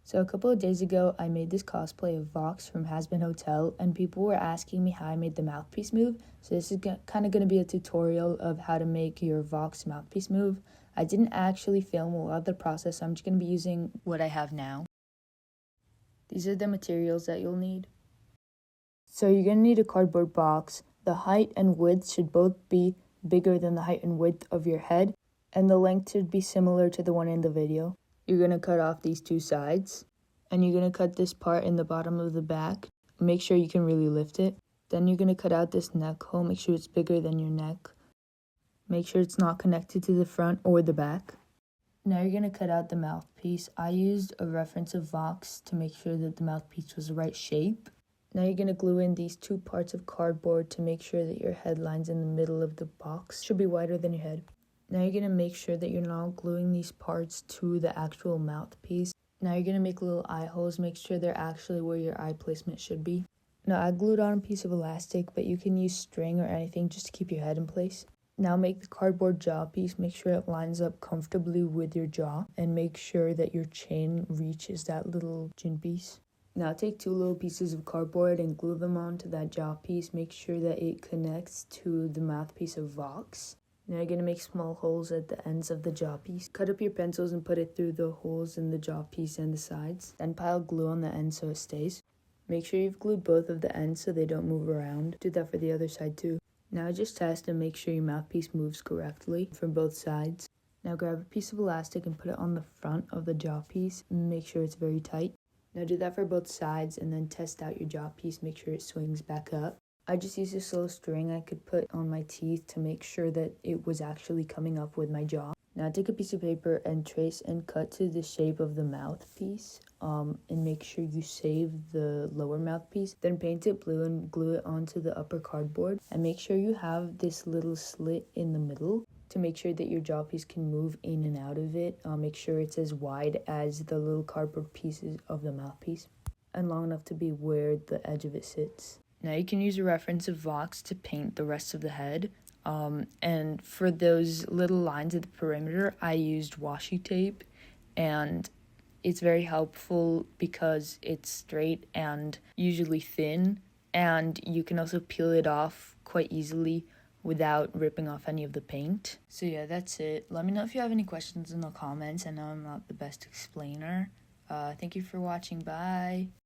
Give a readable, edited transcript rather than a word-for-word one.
So a couple of days ago, I made this cosplay of Vox from Hazbin Hotel, and people were asking me how I made the mouthpiece move. So this is kind of going to be a tutorial of how to make your Vox mouthpiece move. I didn't actually film a lot of the process, so I'm just going to be using what I have now. These are the materials that you'll need. So you're going to need a cardboard box. The height and width should both be bigger than the height and width of your head, and the length should be similar to the one in the video. You're going to cut off these two sides, and you're going to cut this part in the bottom of the back. Make sure you can really lift it. Then you're going to cut out this neck hole. Make sure it's bigger than your neck. Make sure it's not connected to the front or the back. Now you're going to cut out the mouthpiece. I used a reference of Vox to make sure that the mouthpiece was the right shape. Now you're going to glue in these two parts of cardboard to make sure that your head lines in the middle of the box should be wider than your head. Now you're going to make sure that you're not gluing these parts to the actual mouthpiece. Now you're going to make little eye holes. Make sure they're actually where your eye placement should be. Now I glued on a piece of elastic, but you can use string or anything just to keep your head in place. Now make the cardboard jaw piece. Make sure it lines up comfortably with your jaw, and make sure that your chin reaches that little chin piece. Now take two little pieces of cardboard and glue them onto that jaw piece. Make sure that it connects to the mouthpiece of Vox. Now you're going to make small holes at the ends of the jaw piece. Cut up your pencils and put it through the holes in the jaw piece and the sides. Then pile glue on the end so it stays. Make sure you've glued both of the ends so they don't move around. Do that for the other side too. Now just test and make sure your mouthpiece moves correctly from both sides. Now grab a piece of elastic and put it on the front of the jaw piece. Make sure it's very tight. Now do that for both sides and then test out your jaw piece. Make sure it swings back up. I just used this little string I could put on my teeth to make sure that it was actually coming up with my jaw. Now take a piece of paper and trace and cut to the shape of the mouthpiece. And make sure you save the lower mouthpiece. Then paint it blue and glue it onto the upper cardboard. And make sure you have this little slit in the middle to make sure that your jaw piece can move in and out of it. Make sure it's as wide as the little cardboard pieces of the mouthpiece and long enough to be where the edge of it sits. Now you can use a reference of Vox to paint the rest of the head. And for those little lines at the perimeter, I used washi tape, and it's very helpful because it's straight and usually thin, and you can also peel it off quite easily without ripping off any of the paint. So yeah, that's it. Let me know if you have any questions in the comments. I know I'm not the best explainer. Thank you for watching. Bye.